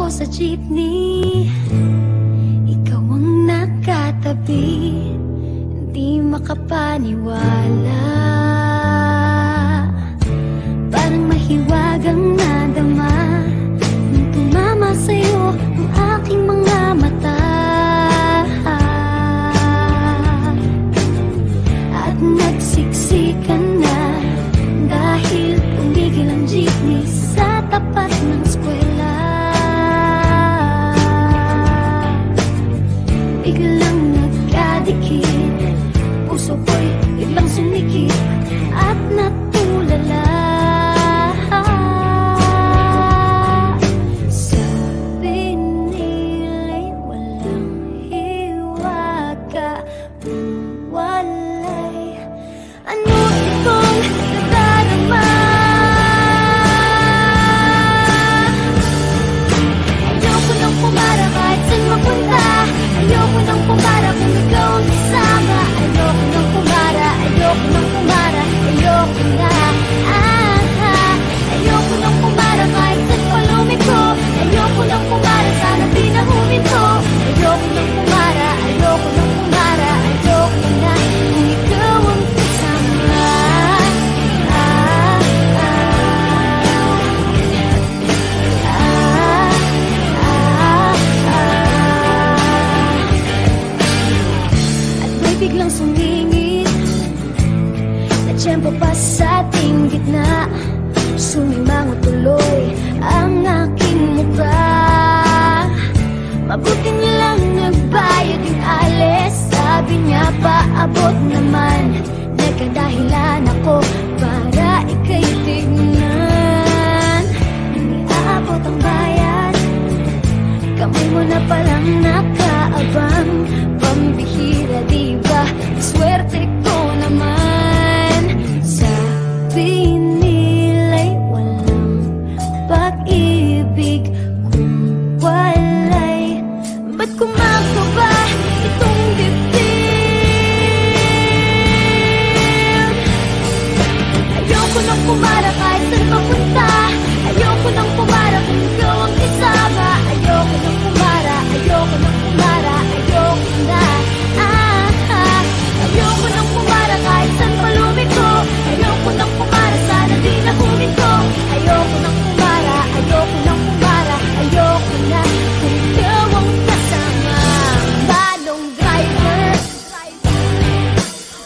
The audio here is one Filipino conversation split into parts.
ako sa jeepney, ikaw ang nakatabi, hindi makapaniwala. Parang mahiwagang nadama nung tumama sa'yo ang aking mga mata. At nagsiksikan na dahil tumigil ang jeepney sa tapat ng eskwela. Biglang nagkadikit, puso ko'y biglang sumikip at natulala. Sabi nila'y walang hiwaga, walay ano itong nadarama. Ayoko nang pumara kahit saan mapunta, ayoko nang pumara kung ikaw ang kasama. Ayoko nang pumara, ayoko nang pumara, ayoko na. Ayoko nang pumara kahit saan palumiko, ayoko nang pumara, sana di na huminto. Ayoko nang pumara, ayoko nang pumara, ayoko na kung ikaw ang kasama. At may biglang sumingit na tiyempo pa sa ating gitna. Sumimango tuloy ang aking mukha. Mabuti nilang nagbayad yung alis. Sabi niya paabot naman, nagkadahilan ako para ika'y tignan. Nung iaabot ang bayad, kamay mo na palang nakaabang. Pambihira diba, swerte ko naman. Sabi nila'y walang pag-ibig kung walay. Ba't kumakaba itong dibdib? Ayoko nang pumara kahit saan mapunta, ayoko nang pumara kung ikaw ang kasama. Ayoko nang pumara, ayoko nang pumara, ayoko na. Ayoko nang pumara kahit saan palumiko, ayoko nang pumara, sana di na huminto. Ayoko nang pumara, ayoko nang pumara, ayoko na kung ikaw ang kasama. Manong driver,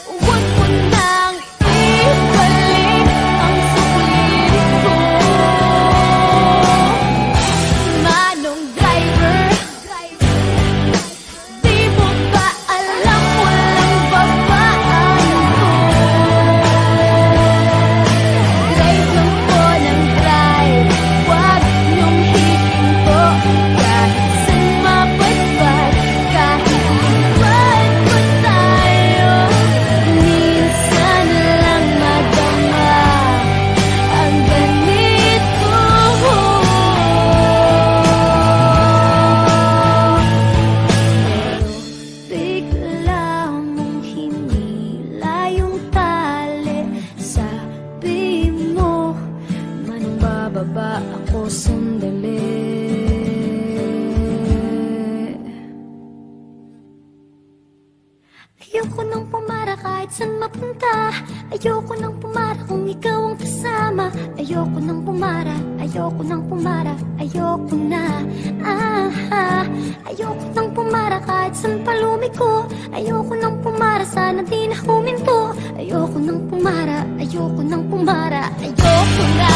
huwag mo nang ibalik ang sulit ko. Manong driver, di mo ba alam walang babaan ko? Drive lang po ng drive, huwag niyong hihinto. Kahit saan mapadpad, kahit lipat pa tayo, minsan lang madama ang ganito. Bigla mong hinila yung tali. Sabi mo, manong bababa ako sandali. Ayoko nang pumara kahit saan mapunta, ayoko nang pumara kung ikaw ang kasama. Ayoko nang pumara, ayoko nang pumara, ayoko na. Ayoko nang pumara kahit saan palumiko, ayoko nang pumara, sana di na huminto. Ayoko nang pumara, ayoko nang pumara, ayoko na.